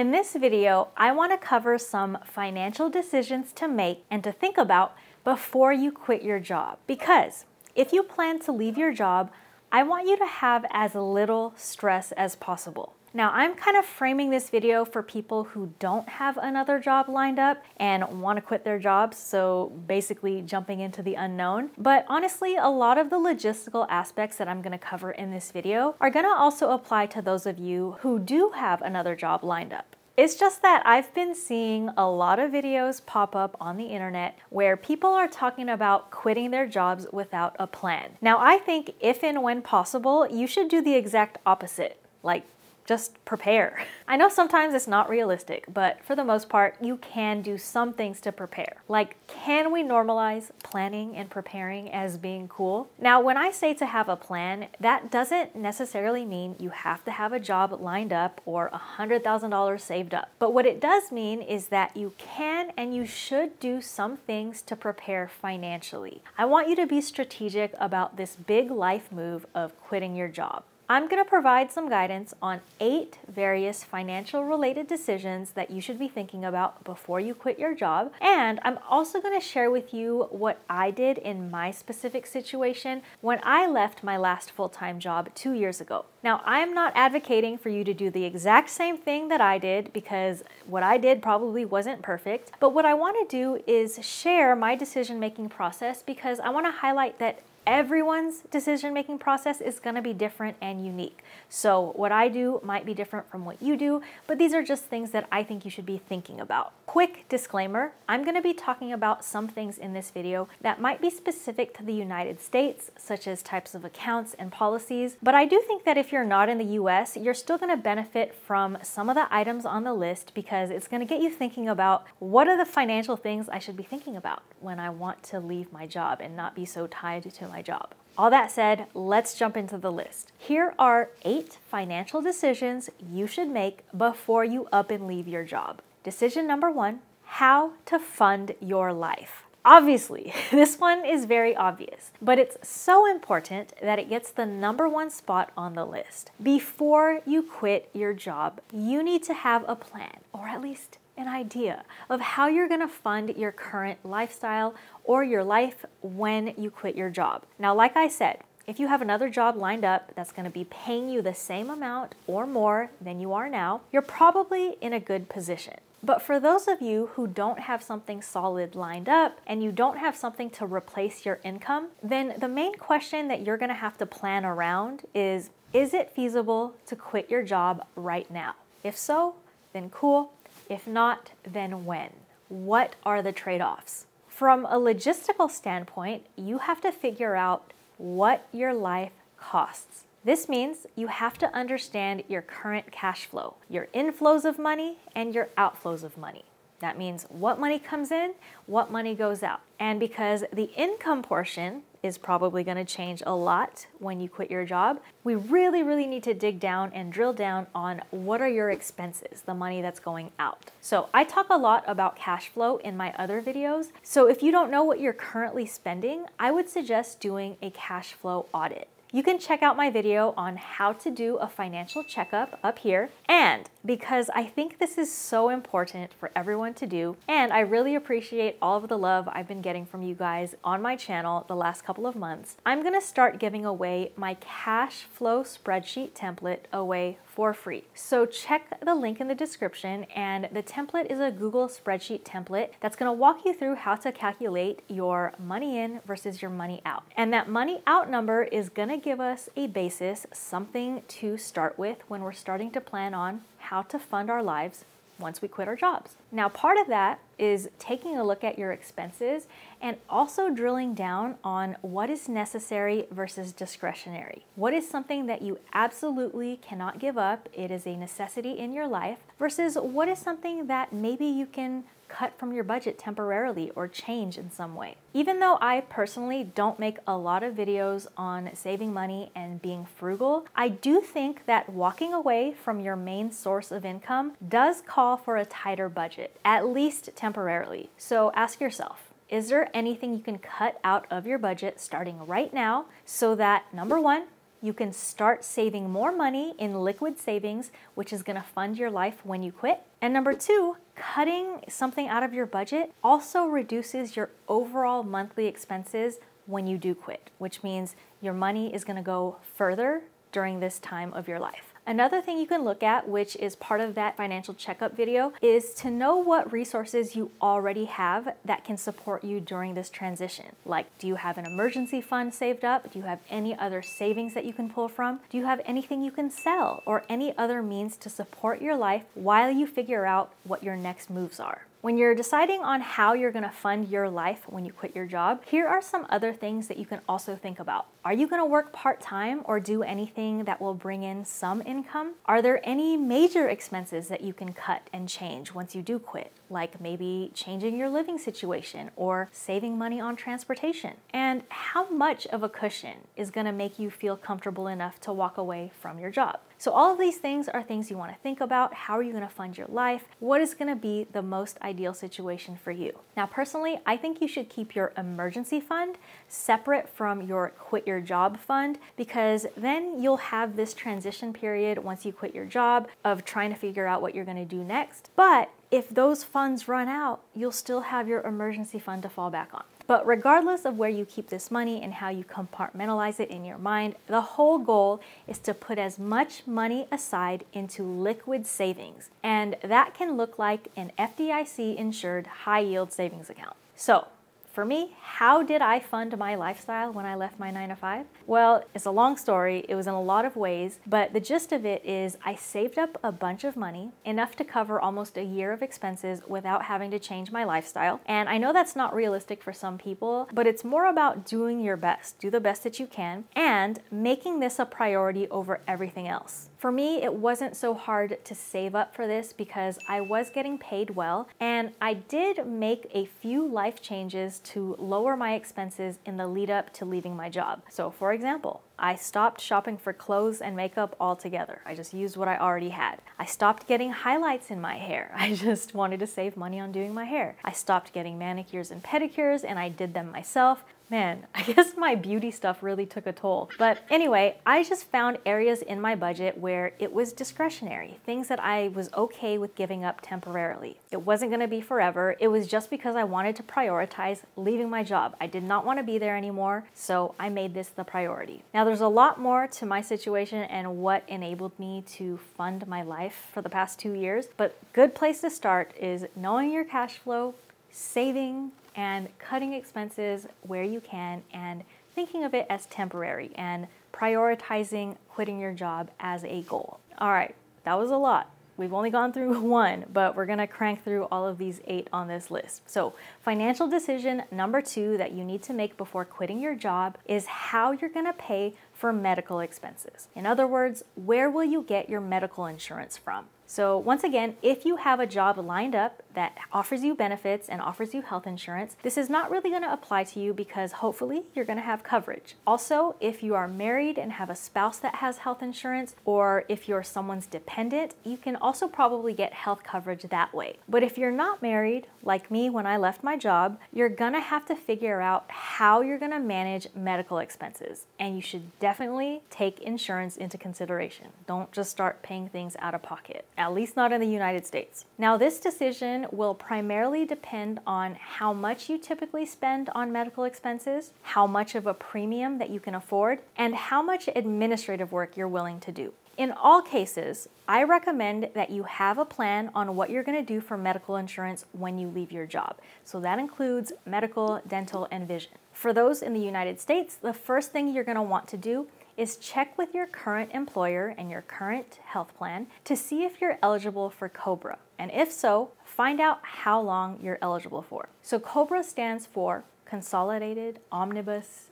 In this video, I want to cover some financial decisions to make and to think about before you quit your job. Because if you plan to leave your job, I want you to have as little stress as possible. Now, I'm kind of framing this video for people who don't have another job lined up and want to quit their jobs, so basically jumping into the unknown. But honestly, a lot of the logistical aspects that I'm going to cover in this video are going to also apply to those of you who do have another job lined up. It's just that I've been seeing a lot of videos pop up on the internet where people are talking about quitting their jobs without a plan. Now, I think if and when possible, you should do the exact opposite. Like, just prepare. I know sometimes it's not realistic, but for the most part, you can do some things to prepare. Like, can we normalize planning and preparing as being cool? Now, when I say to have a plan, that doesn't necessarily mean you have to have a job lined up or $100,000 saved up. But what it does mean is that you can and you should do some things to prepare financially. I want you to be strategic about this big life move of quitting your job. I'm going to provide some guidance on 8 various financial related decisions that you should be thinking about before you quit your job. And I'm also going to share with you what I did in my specific situation when I left my last full-time job 2 years ago. Now, I'm not advocating for you to do the exact same thing that I did because what I did probably wasn't perfect. But what I want to do is share my decision-making process because I want to highlight that everyone's decision-making process is going to be different and unique. So what I do might be different from what you do, but these are just things that I think you should be thinking about. Quick disclaimer, I'm going to be talking about some things in this video that might be specific to the United States, such as types of accounts and policies, but I do think that if you're not in the US, you're still going to benefit from some of the items on the list because it's going to get you thinking about what are the financial things I should be thinking about when I want to leave my job and not be so tied to my job. All that said, let's jump into the list. Here are 8 financial decisions you should make before you up and leave your job. Decision number 1, how to fund your life. Obviously, this one is very obvious, but it's so important that it gets the number 1 spot on the list. Before you quit your job, you need to have a plan, or at least an idea of how you're going to fund your current lifestyle or your life when you quit your job. Now, like I said, if you have another job lined up that's going to be paying you the same amount or more than you are now, you're probably in a good position. But for those of you who don't have something solid lined up and you don't have something to replace your income, then the main question that you're going to have to plan around is it feasible to quit your job right now? If so, then cool. If not, then when? What are the trade-offs? From a logistical standpoint, you have to figure out what your life costs. This means you have to understand your current cash flow, your inflows of money and your outflows of money. That means what money comes in, what money goes out. And because the income portion is probably going to change a lot when you quit your job, we really need to dig down and drill down on what are your expenses, the money that's going out. So I talk a lot about cash flow in my other videos. So if you don't know what you're currently spending, I would suggest doing a cash flow audit. You can check out my video on how to do a financial checkup up here. And because I think this is so important for everyone to do, and I really appreciate all of the love I've been getting from you guys on my channel the last couple of months, I'm gonna start giving away my cash flow spreadsheet template away for free. So check the link in the description, and the template is a Google spreadsheet template that's gonna walk you through how to calculate your money in versus your money out. And that money out number is gonna give us a basis, something to start with when we're starting to plan on how to fund our lives once we quit our jobs. Now, part of that is taking a look at your expenses and also drilling down on what is necessary versus discretionary. What is something that you absolutely cannot give up, it is a necessity in your life, versus what is something that maybe you can cut from your budget temporarily or change in some way. Even though I personally don't make a lot of videos on saving money and being frugal, I do think that walking away from your main source of income does call for a tighter budget, at least temporarily. So ask yourself, is there anything you can cut out of your budget starting right now so that, number 1, you can start saving more money in liquid savings, which is gonna fund your life when you quit. And number two, cutting something out of your budget also reduces your overall monthly expenses when you do quit, which means your money is gonna go further during this time of your life. Another thing you can look at, which is part of that financial checkup video, is to know what resources you already have that can support you during this transition. Like, do you have an emergency fund saved up? Do you have any other savings that you can pull from? Do you have anything you can sell or any other means to support your life while you figure out what your next moves are? When you're deciding on how you're gonna fund your life when you quit your job, here are some other things that you can also think about. Are you gonna work part-time or do anything that will bring in some income? Are there any major expenses that you can cut and change once you do quit? Like maybe changing your living situation or saving money on transportation? And how much of a cushion is gonna make you feel comfortable enough to walk away from your job? So all of these things are things you want to think about. How are you going to fund your life? What is going to be the most ideal situation for you? Now, personally, I think you should keep your emergency fund separate from your quit your job fund, because then you'll have this transition period once you quit your job of trying to figure out what you're going to do next. But if those funds run out, you'll still have your emergency fund to fall back on. But regardless of where you keep this money and how you compartmentalize it in your mind, the whole goal is to put as much money aside into liquid savings. And that can look like an FDIC insured high yield savings account. So for me, how did I fund my lifestyle when I left my 9-to-5? Well, it's a long story. It was in a lot of ways, but the gist of it is I saved up a bunch of money, enough to cover almost a year of expenses without having to change my lifestyle. And I know that's not realistic for some people, but it's more about doing your best. Do the best that you can and making this a priority over everything else. For me, it wasn't so hard to save up for this because I was getting paid well, and I did make a few life changes to lower my expenses in the lead up to leaving my job. So for example, I stopped shopping for clothes and makeup altogether. I just used what I already had. I stopped getting highlights in my hair. I just wanted to save money on doing my hair. I stopped getting manicures and pedicures and I did them myself. Man, I guess my beauty stuff really took a toll. But anyway, I just found areas in my budget where it was discretionary, things that I was okay with giving up temporarily. It wasn't gonna be forever. It was just because I wanted to prioritize leaving my job. I did not want to be there anymore, so I made this the priority. Now, there's a lot more to my situation and what enabled me to fund my life for the past 2 years, but good place to start is knowing your cash flow, saving, and cutting expenses where you can, and thinking of it as temporary and prioritizing quitting your job as a goal. All right, that was a lot. We've only gone through one, but we're gonna crank through all of these 8 on this list. So financial decision number 2 that you need to make before quitting your job is how you're gonna pay for medical expenses. In other words, where will you get your medical insurance from? So once again, if you have a job lined up that offers you benefits and offers you health insurance, this is not really going to apply to you because hopefully you're going to have coverage. Also, if you are married and have a spouse that has health insurance, or if you're someone's dependent, you can also probably get health coverage that way. But if you're not married, like me when I left my job, you're going to have to figure out how you're going to manage medical expenses. And you should definitely take insurance into consideration. Don't just start paying things out of pocket. At least not in the United States. Now, this decision will primarily depend on how much you typically spend on medical expenses, how much of a premium that you can afford, and how much administrative work you're willing to do. In all cases, I recommend that you have a plan on what you're going to do for medical insurance when you leave your job. So that includes medical, dental, and vision. For those in the United States, the first thing you're going to want to do is check with your current employer and your current health plan to see if you're eligible for COBRA. And if so, find out how long you're eligible for. So COBRA stands for Consolidated Omnibus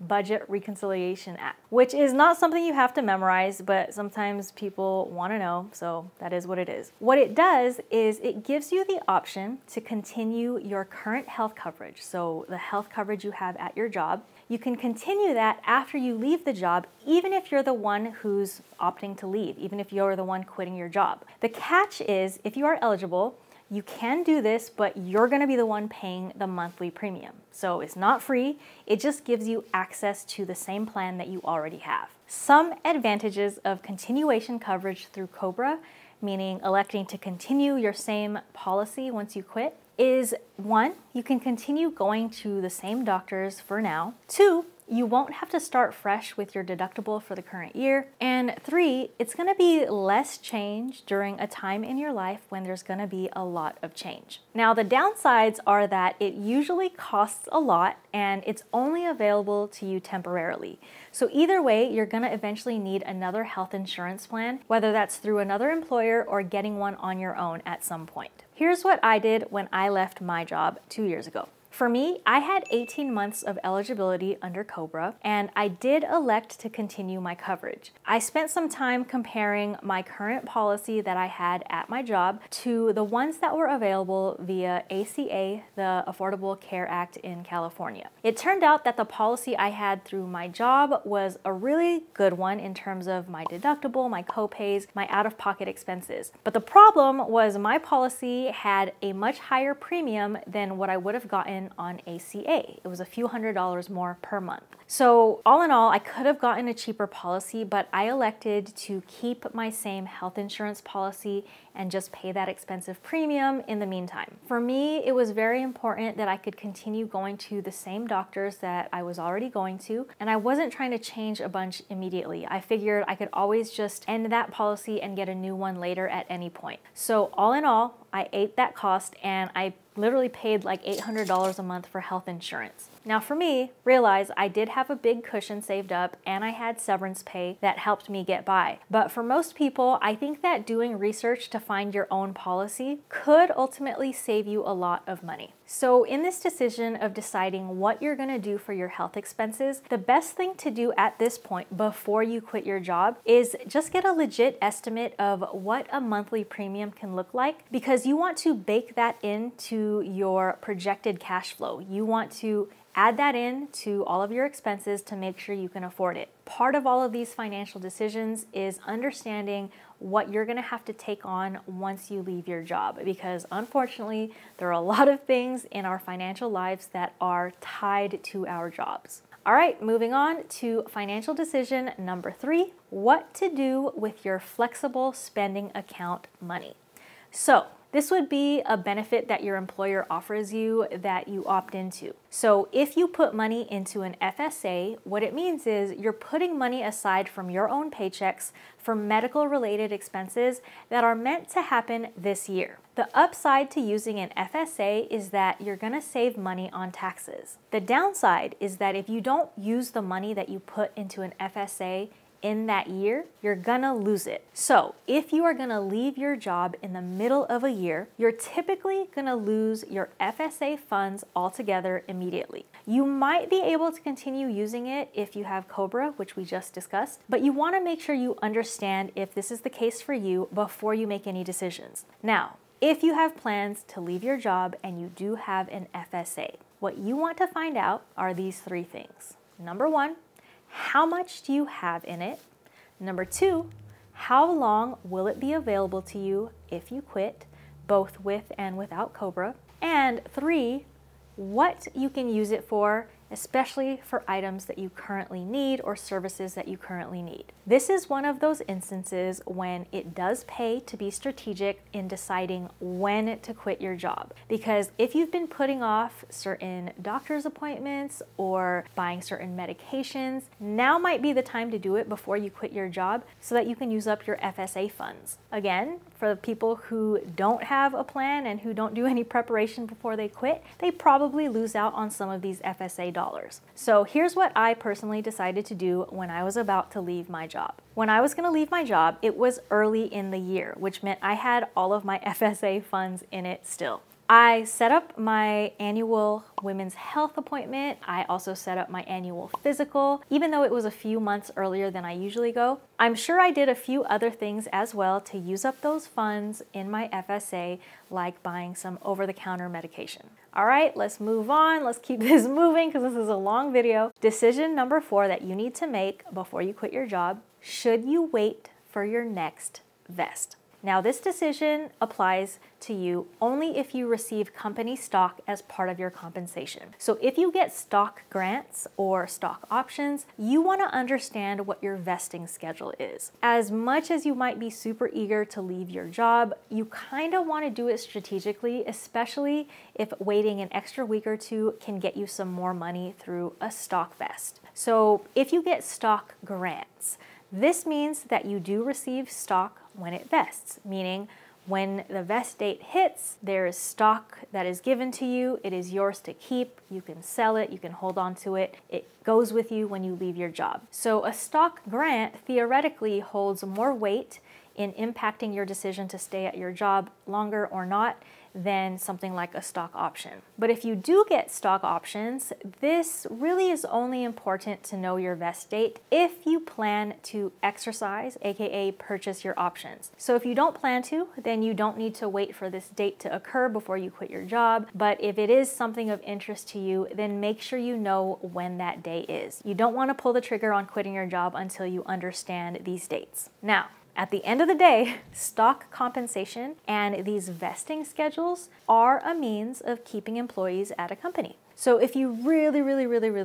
Budget Reconciliation Act, which is not something you have to memorize, but sometimes people want to know, so that is what it is. What it does is it gives you the option to continue your current health coverage, so the health coverage you have at your job. You can continue that after you leave the job, even if you're the one who's opting to leave, even if you're the one quitting your job. The catch is, if you are eligible, You can do this, but you're gonna be the one paying the monthly premium. So it's not free, it just gives you access to the same plan that you already have. Some advantages of continuation coverage through COBRA, meaning electing to continue your same policy once you quit, is 1, you can continue going to the same doctors for now. 2, you won't have to start fresh with your deductible for the current year. And 3, it's gonna be less change during a time in your life when there's gonna be a lot of change. Now, the downsides are that it usually costs a lot and it's only available to you temporarily. So either way, you're gonna eventually need another health insurance plan, whether that's through another employer or getting one on your own at some point. Here's what I did when I left my job 2 years ago. For me, I had 18 months of eligibility under COBRA, and I did elect to continue my coverage. I spent some time comparing my current policy that I had at my job to the ones that were available via ACA, the Affordable Care Act in California. It turned out that the policy I had through my job was a really good one in terms of my deductible, my copays, my out-of-pocket expenses. But the problem was my policy had a much higher premium than what I would have gotten on ACA. It was a few $100s more per month. So all in all, I could have gotten a cheaper policy, but I elected to keep my same health insurance policy and just pay that expensive premium in the meantime. For me, it was very important that I could continue going to the same doctors that I was already going to, and I wasn't trying to change a bunch immediately. I figured I could always just end that policy and get a new one later at any point. So all in all, I ate that cost and I literally paid like $800 a month for health insurance. Now for me, realize I did have a big cushion saved up and I had severance pay that helped me get by. But for most people, I think that doing research to find your own policy could ultimately save you a lot of money. So in this decision of deciding what you're gonna do for your health expenses, the best thing to do at this point before you quit your job is just get a legit estimate of what a monthly premium can look like, because you want to bake that into your projected cash flow. You want to add that in to all of your expenses to make sure you can afford it. Part of all of these financial decisions is understanding what you're gonna have to take on once you leave your job, because unfortunately, there are a lot of things in our financial lives that are tied to our jobs. All right, moving on to financial decision number 3, what to do with your flexible spending account money. So, this would be a benefit that your employer offers you that you opt into. So if you put money into an FSA, what it means is you're putting money aside from your own paychecks for medical related expenses that are meant to happen this year. The upside to using an FSA is that you're gonna save money on taxes. The downside is that if you don't use the money that you put into an FSA in that year, you're gonna lose it. So if you are gonna leave your job in the middle of a year, you're typically gonna lose your FSA funds altogether immediately. You might be able to continue using it if you have COBRA, which we just discussed, but you wanna make sure you understand if this is the case for you before you make any decisions. Now, if you have plans to leave your job and you do have an FSA, what you want to find out are these 3 things. Number 1, how much do you have in it? Number 2, how long will it be available to you if you quit, both with and without COBRA? And 3, what you can use it for, especially for items that you currently need or services that you currently need. This is one of those instances when it does pay to be strategic in deciding when to quit your job. Because if you've been putting off certain doctor's appointments or buying certain medications, now might be the time to do it before you quit your job so that you can use up your FSA funds. Again, for the people who don't have a plan and who don't do any preparation before they quit, they probably lose out on some of these FSA dollars. So here's what I personally decided to do when I was about to leave my job. When I was gonna leave my job, it was early in the year, which meant I had all of my FSA funds in it still. I set up my annual women's health appointment. I also set up my annual physical, even though it was a few months earlier than I usually go. I'm sure I did a few other things as well to use up those funds in my FSA, like buying some over-the-counter medication. All right, let's move on. Let's keep this moving because this is a long video. Decision number 4 that you need to make before you quit your job: should you wait for your next vest? Now, this decision applies to you only if you receive company stock as part of your compensation. So if you get stock grants or stock options, you want to understand what your vesting schedule is. As much as you might be super eager to leave your job, you kind of want to do it strategically, especially if waiting an extra week or two can get you some more money through a stock vest. So if you get stock grants, this means that you do receive stock when it vests, meaning when the vest date hits, there is stock that is given to you. It is yours to keep. You can sell it. You can hold on to it. It goes with you when you leave your job. So a stock grant theoretically holds more weight in impacting your decision to stay at your job longer or not than something like a stock option. But if you do get stock options, this really is only important to know your vest date if you plan to exercise, aka purchase your options. So if you don't plan to, then you don't need to wait for this date to occur before you quit your job. But if it is something of interest to you, then make sure you know when that day is. You don't want to pull the trigger on quitting your job until you understand these dates. Now, at the end of the day, stock compensation and these vesting schedules are a means of keeping employees at a company. So if you really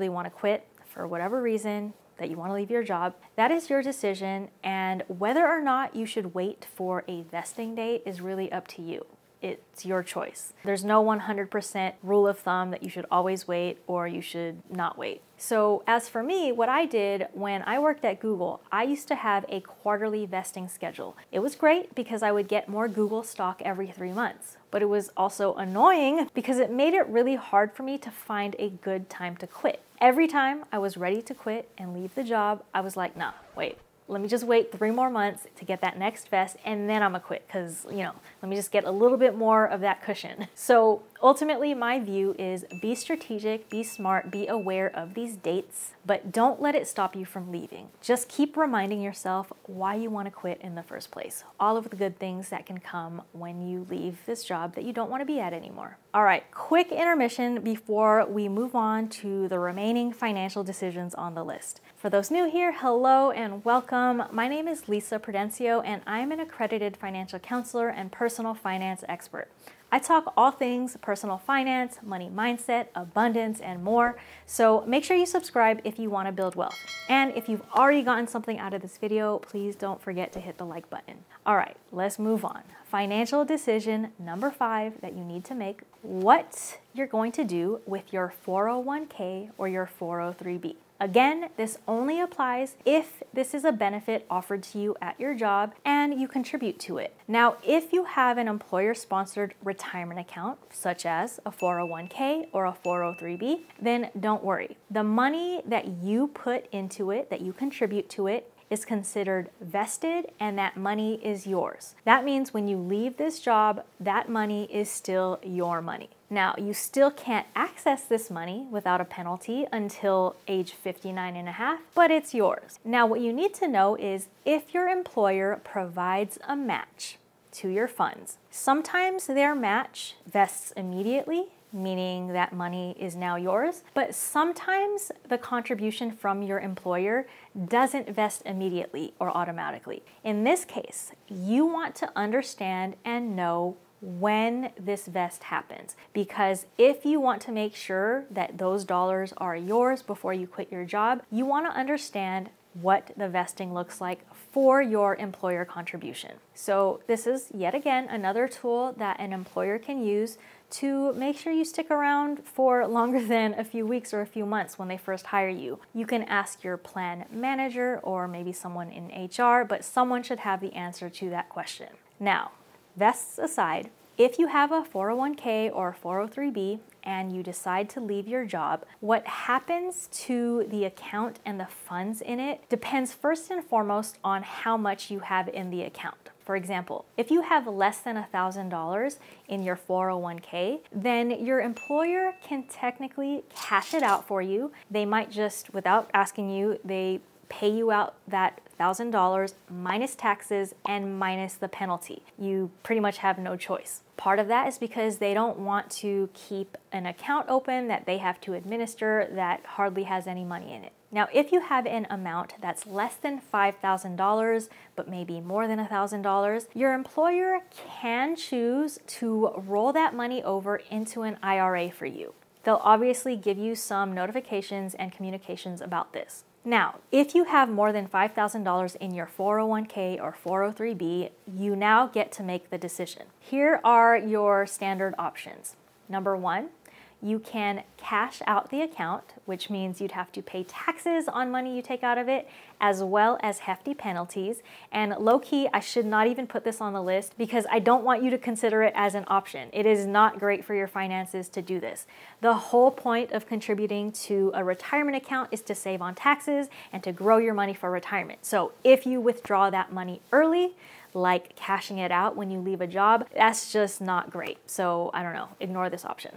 want to quit for whatever reason that you want to leave your job, that is your decision, and whether or not you should wait for a vesting date is really up to you. It's your choice. There's no 100% rule of thumb that you should always wait or you should not wait. So as for me, what I did when I worked at Google, I used to have a quarterly vesting schedule. It was great because I would get more Google stock every 3 months, but it was also annoying because it made it really hard for me to find a good time to quit. Every time I was ready to quit and leave the job, I was like, nah, wait. Let me just wait 3 more months to get that next vest and then I'm gonna quit because, let me just get a little bit more of that cushion. So ultimately, my view is be strategic, be smart, be aware of these dates, but don't let it stop you from leaving. Just keep reminding yourself why you want to quit in the first place. All of the good things that can come when you leave this job that you don't want to be at anymore. All right, quick intermission before we move on to the remaining financial decisions on the list. For those new here, hello and welcome. My name is Lissa Prudencio and I'm an accredited financial counselor and personal finance expert. I talk all things personal finance, money mindset, abundance, and more. So make sure you subscribe if you want to build wealth. And if you've already gotten something out of this video, please don't forget to hit the like button. All right, let's move on. Financial decision number 5 that you need to make: what you're going to do with your 401k or your 403b. Again, this only applies if this is a benefit offered to you at your job and you contribute to it. Now, if you have an employer-sponsored retirement account, such as a 401k or a 403b, then don't worry. The money that you put into it, that you contribute to it, is considered vested and that money is yours. That means when you leave this job, that money is still your money. Now, you still can't access this money without a penalty until age 59 and a half, but it's yours. Now, what you need to know is if your employer provides a match to your funds, sometimes their match vests immediately, meaning that money is now yours, but sometimes the contribution from your employer doesn't vest immediately or automatically. In this case, you want to understand and know when this vest happens, because if you want to make sure that those dollars are yours before you quit your job, you want to understand what the vesting looks like for your employer contribution. So this is yet again another tool that an employer can use to make sure you stick around for longer than a few weeks or a few months when they first hire you. You can ask your plan manager or maybe someone in HR, but someone should have the answer to that question. Now, vests aside, if you have a 401k or 403b and you decide to leave your job, what happens to the account and the funds in it depends first and foremost on how much you have in the account. For example, if you have less than $1,000 in your 401k, then your employer can technically cash it out for you. They might just, without asking you, they pay you out that $1,000 minus taxes and minus the penalty. You pretty much have no choice. Part of that is because they don't want to keep an account open that they have to administer that hardly has any money in it. Now, if you have an amount that's less than $5,000, but maybe more than $1,000, your employer can choose to roll that money over into an IRA for you. They'll obviously give you some notifications and communications about this. Now, if you have more than $5,000 in your 401k or 403b, you now get to make the decision. Here are your standard options. Number one, you can cash out the account, which means you'd have to pay taxes on money you take out of it, as well as hefty penalties. And low-key, I should not even put this on the list because I don't want you to consider it as an option. It is not great for your finances to do this. The whole point of contributing to a retirement account is to save on taxes and to grow your money for retirement. So if you withdraw that money early, like cashing it out when you leave a job, that's just not great. So I don't know, ignore this option.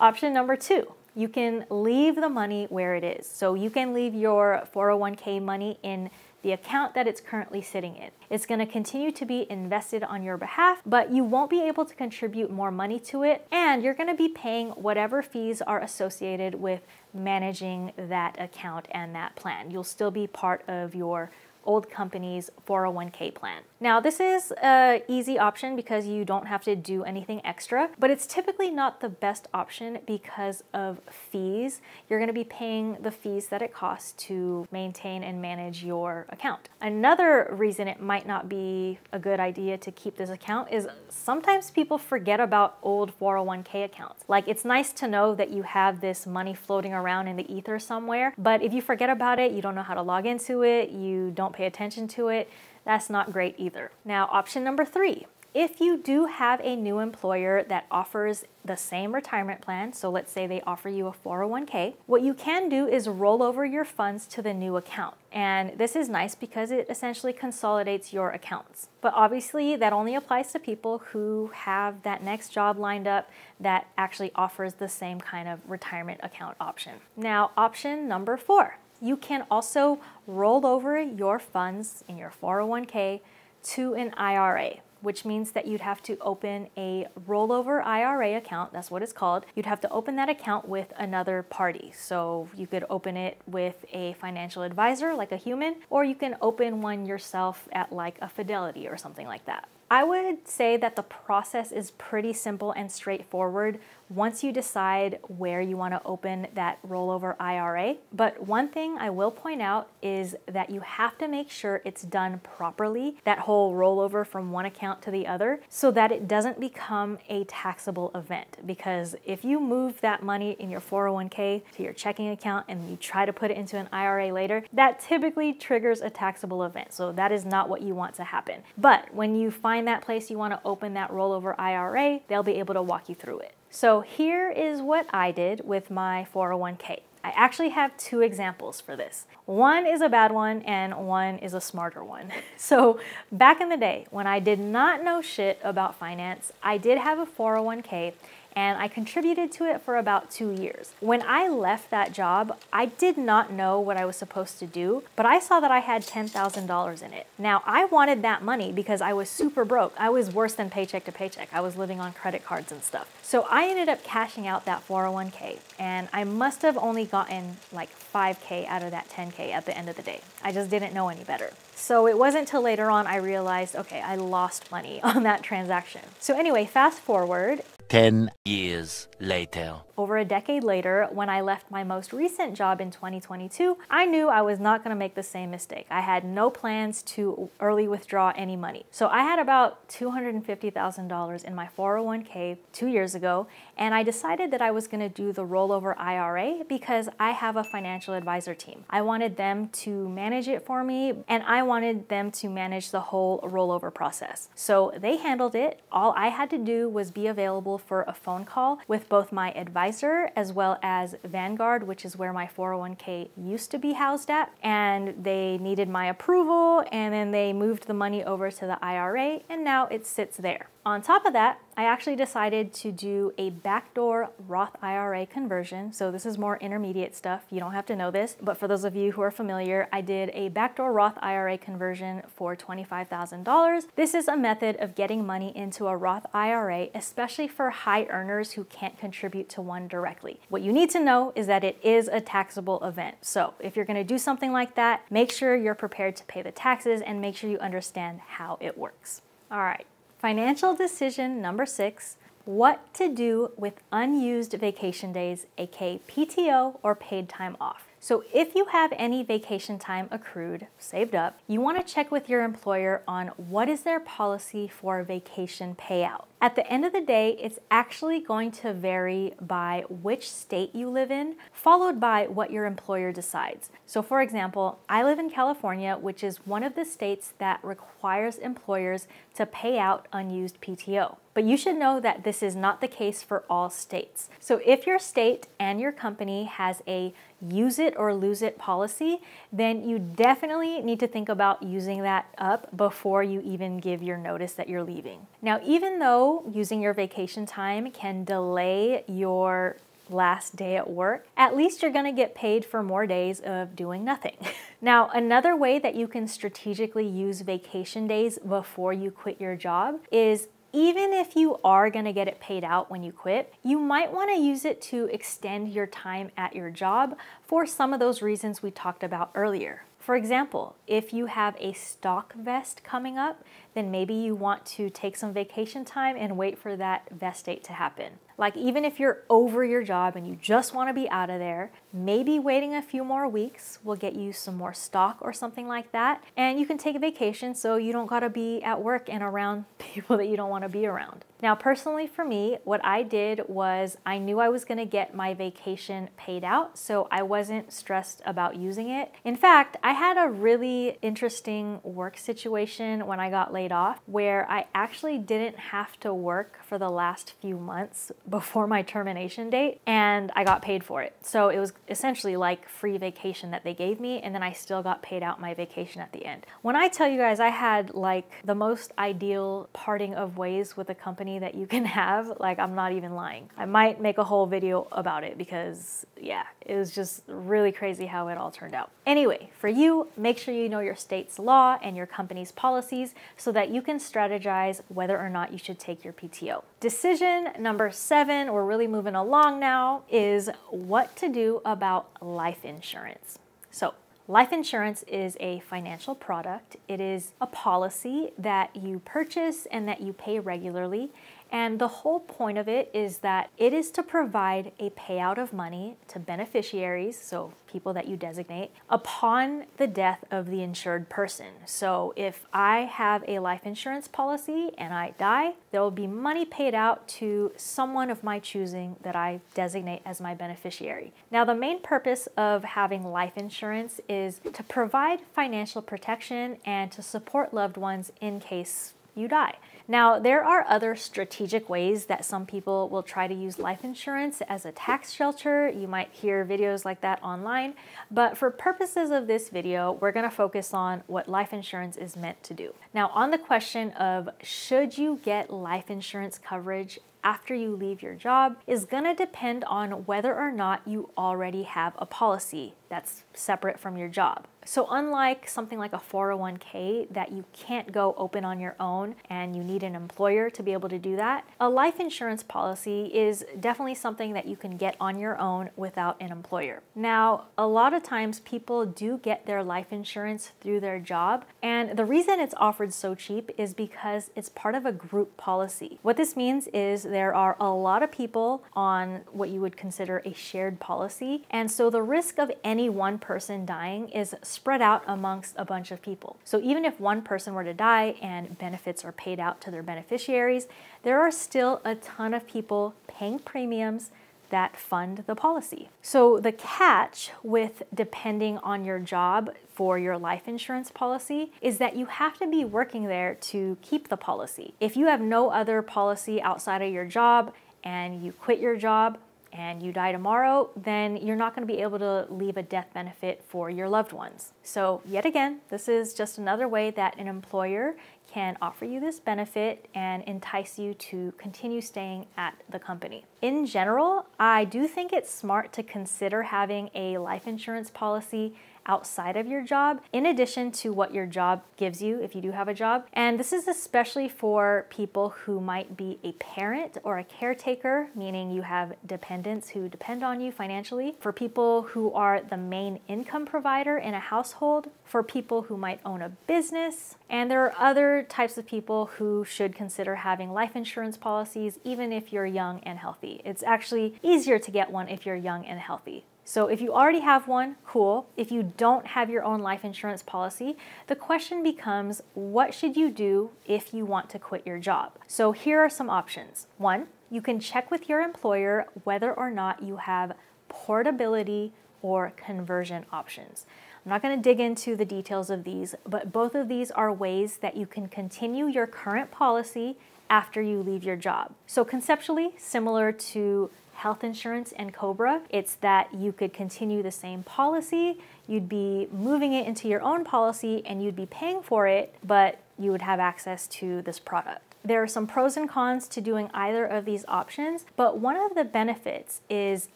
Option number two, you can leave the money where it is. So you can leave your 401k money in the account that it's currently sitting in. It's going to continue to be invested on your behalf, but you won't be able to contribute more money to it, and you're going to be paying whatever fees are associated with managing that account and that plan. You'll still be part of your old company's 401k plan. Now, this is an easy option because you don't have to do anything extra, but it's typically not the best option because of fees. You're going to be paying the fees that it costs to maintain and manage your account. Another reason it might not be a good idea to keep this account is sometimes people forget about old 401k accounts. Like, it's nice to know that you have this money floating around in the ether somewhere, but if you forget about it, you don't know how to log into it, you don't pay attention to it, that's not great either. Now, option number three, if you do have a new employer that offers the same retirement plan, so let's say they offer you a 401k, what you can do is roll over your funds to the new account. And this is nice because it essentially consolidates your accounts. But obviously that only applies to people who have that next job lined up that actually offers the same kind of retirement account option. Now, option number four, you can also roll over your funds in your 401k to an IRA, which means that you'd have to open a rollover IRA account. That's what it's called. You'd have to open that account with another party. So you could open it with a financial advisor, like a human, or you can open one yourself at like a Fidelity or something like that. I would say that the process is pretty simple and straightforward once you decide where you want to open that rollover IRA. But one thing I will point out is that you have to make sure it's done properly, that whole rollover from one account to the other, so that it doesn't become a taxable event. Because if you move that money in your 401k to your checking account and you try to put it into an IRA later, that typically triggers a taxable event. So that is not what you want to happen. But when you find that place you want to open that rollover IRA, they'll be able to walk you through it. So here is what I did with my 401k. I actually have two examples for this. One is a bad one and one is a smarter one. So back in the day when I did not know shit about finance, I did have a 401k and I contributed to it for about 2 years. When I left that job, I did not know what I was supposed to do, but I saw that I had $10,000 in it. Now, I wanted that money because I was super broke. I was worse than paycheck to paycheck. I was living on credit cards and stuff. So I ended up cashing out that 401k, and I must have only gotten like 5K out of that 10K at the end of the day. I just didn't know any better. So it wasn't until later on I realized, okay, I lost money on that transaction. So anyway, fast forward. 10 years later. Over a decade later, when I left my most recent job in 2022, I knew I was not going to make the same mistake. I had no plans to early withdraw any money. So I had about $250,000 in my 401k 2 years ago, and I decided that I was going to do the rollover IRA because I have a financial advisor team. I wanted them to manage it for me, and I wanted them to manage the whole rollover process. So they handled it. All I had to do was be available for a phone call with both my advisor as well as Vanguard, which is where my 401k used to be housed at. And they needed my approval, and then they moved the money over to the IRA, and now it sits there. On top of that, I actually decided to do a backdoor Roth IRA conversion. So this is more intermediate stuff. You don't have to know this, but for those of you who are familiar, I did a backdoor Roth IRA conversion for $25,000. This is a method of getting money into a Roth IRA, especially for high earners who can't contribute to one directly. What you need to know is that it is a taxable event. So if you're going to do something like that, make sure you're prepared to pay the taxes and make sure you understand how it works. All right. Financial decision number 6, what to do with unused vacation days, aka PTO or paid time off. So if you have any vacation time accrued, saved up, you want to check with your employer on what is their policy for vacation payout. At the end of the day, it's actually going to vary by which state you live in, followed by what your employer decides. So for example, I live in California, which is one of the states that requires employers to pay out unused PTO. But you should know that this is not the case for all states. So if your state and your company has a use it or lose it policy, then you definitely need to think about using that up before you even give your notice that you're leaving. Now, even though using your vacation time can delay your last day at work, at least you're gonna get paid for more days of doing nothing. Now, another way that you can strategically use vacation days before you quit your job is even if you are going to get it paid out when you quit, you might want to use it to extend your time at your job for some of those reasons we talked about earlier. For example, if you have a stock vest coming up, then maybe you want to take some vacation time and wait for that vest date to happen. Like even if you're over your job and you just want to be out of there, maybe waiting a few more weeks will get you some more stock or something like that. And you can take a vacation so you don't got to be at work and around people that you don't want to be around. Now, personally for me, what I did was I knew I was going to get my vacation paid out, so I wasn't stressed about using it. In fact, I had a really interesting work situation when I got laid off where I actually didn't have to work for the last few months before my termination date, and I got paid for it. So it was essentially like free vacation that they gave me, and then I still got paid out my vacation at the end. When I tell you guys I had like the most ideal parting of ways with a company that you can have, like I'm not even lying. I might make a whole video about it because yeah, it was just really crazy how it all turned out. Anyway, for you, make sure you know your state's law and your company's policies so that you can strategize whether or not you should take your PTO. Decision number 7, we're really moving along now, is what to do about life insurance. So life insurance is a financial product. It is a policy that you purchase and that you pay regularly. And the whole point of it is that it is to provide a payout of money to beneficiaries, so people that you designate, upon the death of the insured person. So if I have a life insurance policy and I die, there will be money paid out to someone of my choosing that I designate as my beneficiary. Now, the main purpose of having life insurance is to provide financial protection and to support loved ones in case you die. Now, there are other strategic ways that some people will try to use life insurance as a tax shelter. You might hear videos like that online, but for purposes of this video, we're going to focus on what life insurance is meant to do. Now, on the question of should you get life insurance coverage after you leave your job is going to depend on whether or not you already have a policy that's separate from your job. So unlike something like a 401k that you can't go open on your own and you need an employer to be able to do that, a life insurance policy is definitely something that you can get on your own without an employer. Now, a lot of times people do get their life insurance through their job, and the reason it's offered so cheap is because it's part of a group policy. What this means is there are a lot of people on what you would consider a shared policy, and so the risk of any one person dying is spread out amongst a bunch of people. So even if one person were to die and benefits are paid out to their beneficiaries, there are still a ton of people paying premiums that fund the policy. So the catch with depending on your job for your life insurance policy is that you have to be working there to keep the policy. If you have no other policy outside of your job and you quit your job and you die tomorrow, then you're not going to be able to leave a death benefit for your loved ones. So yet again, this is just another way that an employer can offer you this benefit and entice you to continue staying at the company. In general, I do think it's smart to consider having a life insurance policy outside of your job, in addition to what your job gives you if you do have a job. And this is especially for people who might be a parent or a caretaker, meaning you have dependents who depend on you financially, for people who are the main income provider in a household, for people who might own a business, and there are other types of people who should consider having life insurance policies even if you're young and healthy. It's actually easier to get one if you're young and healthy. So if you already have one, cool. If you don't have your own life insurance policy, the question becomes, what should you do if you want to quit your job? So here are some options. One, you can check with your employer whether or not you have portability or conversion options. I'm not going to dig into the details of these, but both of these are ways that you can continue your current policy after you leave your job. So conceptually, similar to health insurance and COBRA, it's that you could continue the same policy, you'd be moving it into your own policy and you'd be paying for it, but you would have access to this product. There are some pros and cons to doing either of these options, but one of the benefits is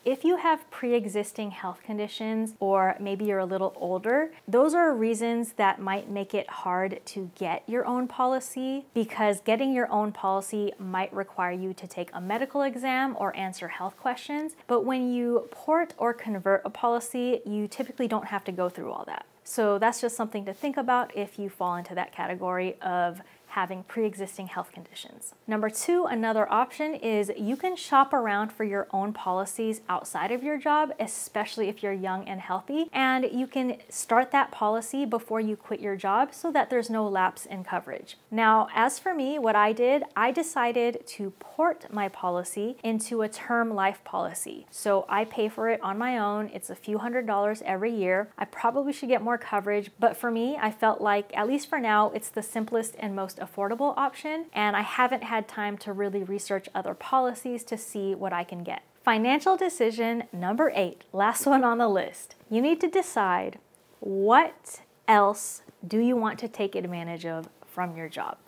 if you have pre-existing health conditions or maybe you're a little older, those are reasons that might make it hard to get your own policy, because getting your own policy might require you to take a medical exam or answer health questions. But when you port or convert a policy, you typically don't have to go through all that. So that's just something to think about if you fall into that category of having pre-existing health conditions. Number two, another option is you can shop around for your own policies outside of your job, especially if you're young and healthy, and you can start that policy before you quit your job so that there's no lapse in coverage. Now, as for me, what I did, I decided to port my policy into a term life policy. So I pay for it on my own. It's a few $100s every year. I probably should get more coverage, but for me, I felt like, at least for now, it's the simplest and most affordable option, and I haven't had time to really research other policies to see what I can get. Financial decision number 8, last one on the list. You need to decide what else do you want to take advantage of from your job.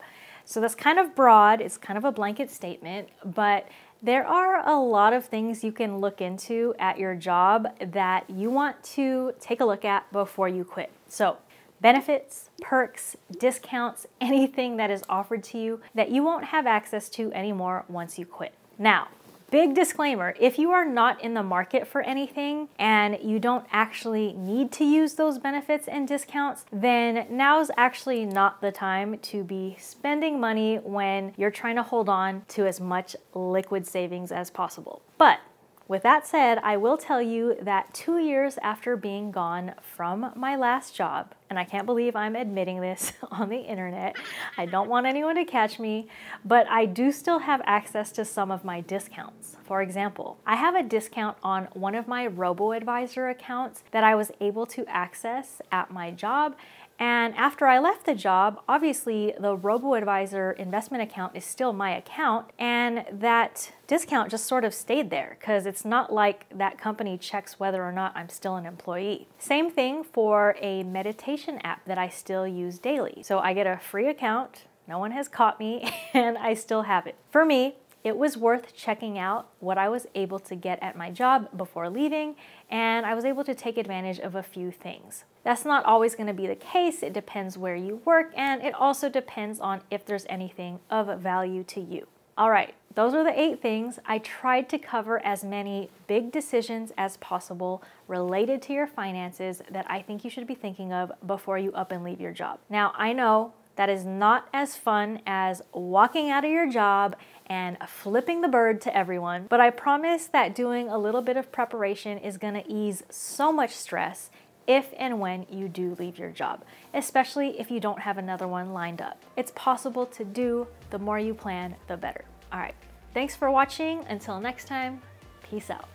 So that's kind of broad, it's kind of a blanket statement, but there are a lot of things you can look into at your job that you want to take a look at before you quit. So benefits, perks, discounts, anything that is offered to you that you won't have access to anymore once you quit. Now, big disclaimer, if you are not in the market for anything and you don't actually need to use those benefits and discounts, then now's actually not the time to be spending money when you're trying to hold on to as much liquid savings as possible. But with that said, I will tell you that 2 years after being gone from my last job, and I can't believe I'm admitting this on the internet, I don't want anyone to catch me, but I do still have access to some of my discounts. For example, I have a discount on one of my robo-advisor accounts that I was able to access at my job. And after I left the job, obviously the robo-advisor investment account is still my account, and that discount just sort of stayed there because it's not like that company checks whether or not I'm still an employee. Same thing for a meditation app that I still use daily. So I get a free account, no one has caught me, and I still have it. For me, it was worth checking out what I was able to get at my job before leaving, and I was able to take advantage of a few things. That's not always going to be the case. It depends where you work, and it also depends on if there's anything of value to you. All right, those are the 8 things. I tried to cover as many big decisions as possible related to your finances that I think you should be thinking of before you up and leave your job. Now, I know that is not as fun as walking out of your job and flipping the bird to everyone, but I promise that doing a little bit of preparation is gonna ease so much stress if and when you do leave your job, especially if you don't have another one lined up. It's possible to do. The more you plan, the better. All right, thanks for watching. Until next time, peace out.